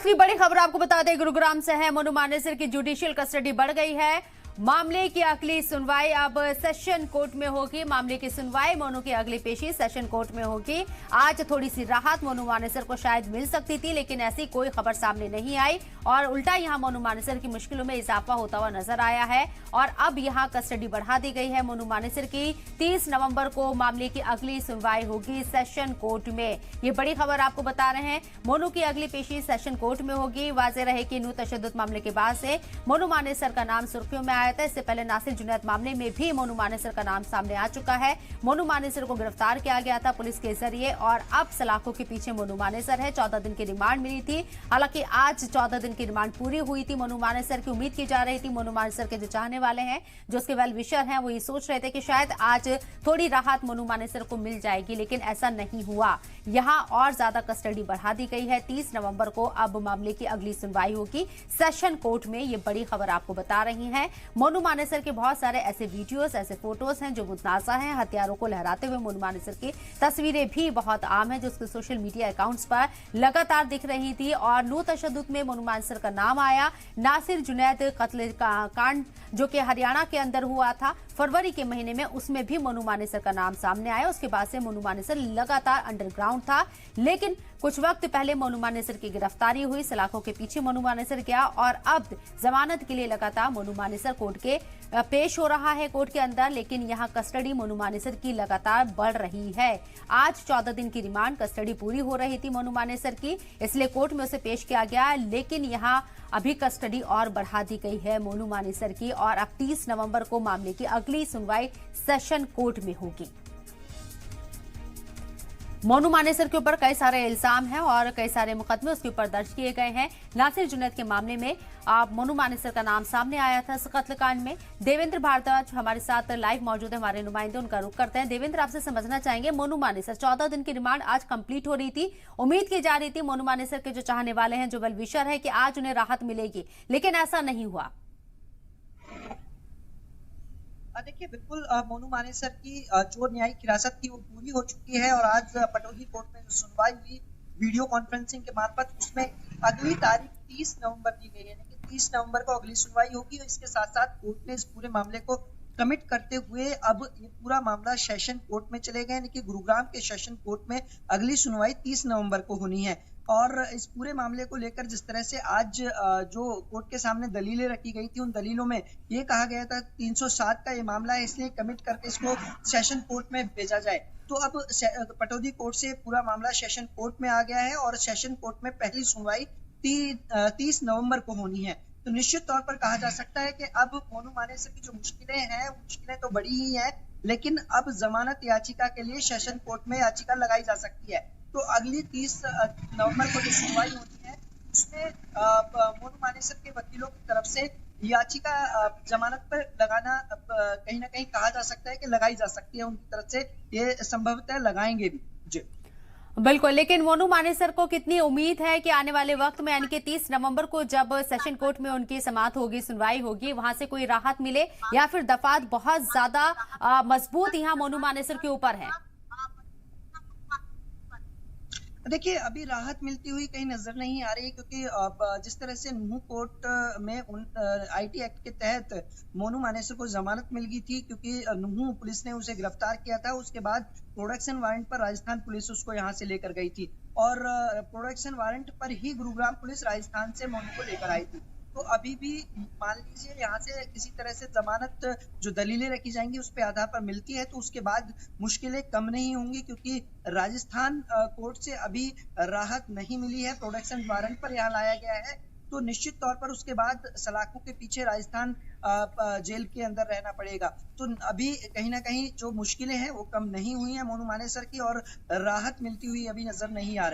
वक्त की बड़ी खबर आपको बता दें, गुरुग्राम से है। मोनू मानेसर की जुडिशियल कस्टडी बढ़ गई है। मामले की अगली सुनवाई अब सेशन कोर्ट में होगी। मामले की सुनवाई, मोनू की अगली पेशी सेशन कोर्ट में होगी। आज थोड़ी सी राहत मोनू मानेसर को शायद मिल सकती थी, लेकिन ऐसी कोई खबर सामने नहीं आई और उल्टा यहां मोनू मानेसर की मुश्किलों में इजाफा होता हुआ नजर आया है और अब यहां कस्टडी बढ़ा दी गई है मोनू मानेसर की। 30 नवंबर को मामले की अगली सुनवाई होगी सेशन कोर्ट में। ये बड़ी खबर आपको बता रहे हैं। मोनू की अगली पेशी सेशन कोर्ट में होगी। वाज़ेह रहे कि नूर तशद्दुद मामले के बाद से मोनू मानेसर का नाम सुर्खियों में आया था। इससे पहले नासिर जुनैद मामले में भी मोनू मानेसर का नाम सामने आ चुका है। मोनू मानेसर को गिरफ्तार किया गया था पुलिस के जरिए और अब सलाखों के पीछे मोनू मानेसर है। 14 दिन की रिमांड मिली थी। हालांकि आज 14 दिन की रिमांड पूरी हुई थी। मोनू मानेसर की उम्मीद की जा रही थी, मोनू मानेसर के जो चाहने वाले हैं, जो उसके वेल विशर हैं, वो ये सोच रहे थे कि शायद आज थोड़ी राहत मोनू मानेसर को मिल जाएगी, लेकिन ऐसा नहीं हुआ। यहां और ज्यादा कस्टडी बढ़ा दी गई है। 30 नवंबर को अब मामले की अगली सुनवाई होगी सेशन कोर्ट में। ये बड़ी खबर आपको बता रही है। मोनू मानेसर के बहुत सारे ऐसे वीडियोस, ऐसे फोटोज हैं जो मुतनाज़ा हैं। हथियारों को लहराते हुए मोनू मानेसर की तस्वीरें भी बहुत आम है, जो उसके सोशल मीडिया अकाउंट्स पर लगातार दिख रही थी और नूर तशद्दुद में मोनू मानेसर का नाम आया। नासिर जुनैद कत्ल कांड जो कि हरियाणा के अंदर हुआ था फरवरी के महीने में, उसमें भी मोनू मानेसर का नाम सामने आया। उसके बाद से मोनू मानेसर लगातार अंडरग्राउंड था, लेकिन कुछ वक्त पहले मोनू मानेसर की गिरफ्तारी हुई। सलाखों के पीछे मोनू मानेसर गया और अब जमानत के लिए लगातार मोनू मानेसर कोर्ट के पेश हो रहा है कोर्ट के अंदर, लेकिन यहां कस्टडी मोनू मानेसर की लगातार बढ़ रही है। आज 14 दिन की रिमांड कस्टडी पूरी हो रही थी मोनू मानेसर की, इसलिए कोर्ट में उसे पेश किया गया, लेकिन यहां अभी कस्टडी और बढ़ा दी गई है मोनू मानेसर की और अब 30 नवंबर को मामले की अगली सुनवाई सेशन कोर्ट में होगी। मोनू मानेसर के ऊपर कई सारे इल्जाम हैं और कई सारे मुकदमे उसके ऊपर दर्ज किए गए हैं। नासिर जुनैद के मामले में मोनू मानेसर का नाम सामने आया था इस कत्लकांड में। देवेंद्र भारद्वाज हमारे साथ लाइव मौजूद है, हमारे नुमाइंदे, उनका रुख करते हैं। देवेंद्र, आपसे समझना चाहेंगे, मोनू मानेसर 14 दिन की रिमांड आज कंप्लीट हो रही थी। उम्मीद की जा रही थी मोनू मानेसर के जो चाहने वाले हैं, जो वेल विशर है, कि आज उन्हें राहत मिलेगी, लेकिन ऐसा नहीं हुआ। देखिए, बिल्कुल मोनू मानेसर की जो न्यायिक हिरासत थी वो पूरी हो चुकी है और आज पटौदी कोर्ट में जो सुनवाई हुई वीडियो कॉन्फ्रेंसिंग के मार्फत, उसमें अगली तारीख 30 नवंबर दी गई है। यानी कि 30 नवंबर को अगली सुनवाई होगी और इसके साथ साथ कोर्ट ने इस पूरे मामले को कमिट करते हुए अब ये पूरा मामला सेशन कोर्ट में चलेगा। यानी कि गुरुग्राम के सेशन कोर्ट में अगली सुनवाई 30 नवंबर को होनी है। और इस पूरे मामले को लेकर जिस तरह से आज जो कोर्ट के सामने दलीलें रखी गई थी, उन दलीलों में ये कहा गया था 307 का ये मामला है, इसलिए कमिट करके इसको सेशन कोर्ट में भेजा जाए। तो अब पटौदी कोर्ट से पूरा मामला सेशन कोर्ट में आ गया है और सेशन कोर्ट में पहली सुनवाई 30 नवंबर को होनी है। तो निश्चित तौर पर कहा जा सकता है कि अब मोनू मानेसर की जो मुश्किलें हैं, मुश्किलें तो बड़ी ही हैं, लेकिन अब जमानत याचिका के लिए सेशन कोर्ट में याचिका लगाई जा सकती है। तो अगली 30 नवंबर को जो सुनवाई होती है, उसमें मोनू मानेसर के वकीलों की तरफ से याचिका जमानत पर लगाना कहीं ना कहीं कहा जा सकता है कि लगाई जा सकती है। उनकी तरफ से ये संभवतः लगाएंगे भी। जी बिल्कुल, लेकिन मोनू मानेसर को कितनी उम्मीद है कि आने वाले वक्त में, यानी कि 30 नवंबर को जब सेशन कोर्ट में उनकी समाअत होगी, सुनवाई होगी, वहां से कोई राहत मिले या फिर दफात बहुत ज्यादा मजबूत यहाँ मोनू मानेसर के ऊपर है? देखिए, अभी राहत मिलती हुई कहीं नजर नहीं आ रही, क्योंकि जिस तरह से नूह कोर्ट में आईटी एक्ट के तहत मोनू मानेसर को जमानत मिल गई थी, क्योंकि नूह पुलिस ने उसे गिरफ्तार किया था। उसके बाद प्रोडक्शन वारंट पर राजस्थान पुलिस उसको यहाँ से लेकर गई थी और प्रोडक्शन वारंट पर ही गुरुग्राम पुलिस राजस्थान से मोनू को लेकर आई थी। तो अभी भी मान लीजिए यहाँ से किसी तरह से जमानत, जो दलीलें रखी जाएंगी उस पे आधार पर मिलती है, तो उसके बाद मुश्किलें कम नहीं होंगी, क्योंकि राजस्थान कोर्ट से अभी राहत नहीं मिली है, प्रोडक्शन वारंट पर यहाँ लाया गया है। तो निश्चित तौर पर उसके बाद सलाखों के पीछे राजस्थान जेल के अंदर रहना पड़ेगा। तो अभी कहीं ना कहीं जो मुश्किलें हैं वो कम नहीं हुई हैं मोनू मानेसर की और राहत मिलती हुई अभी नजर नहीं आ रही।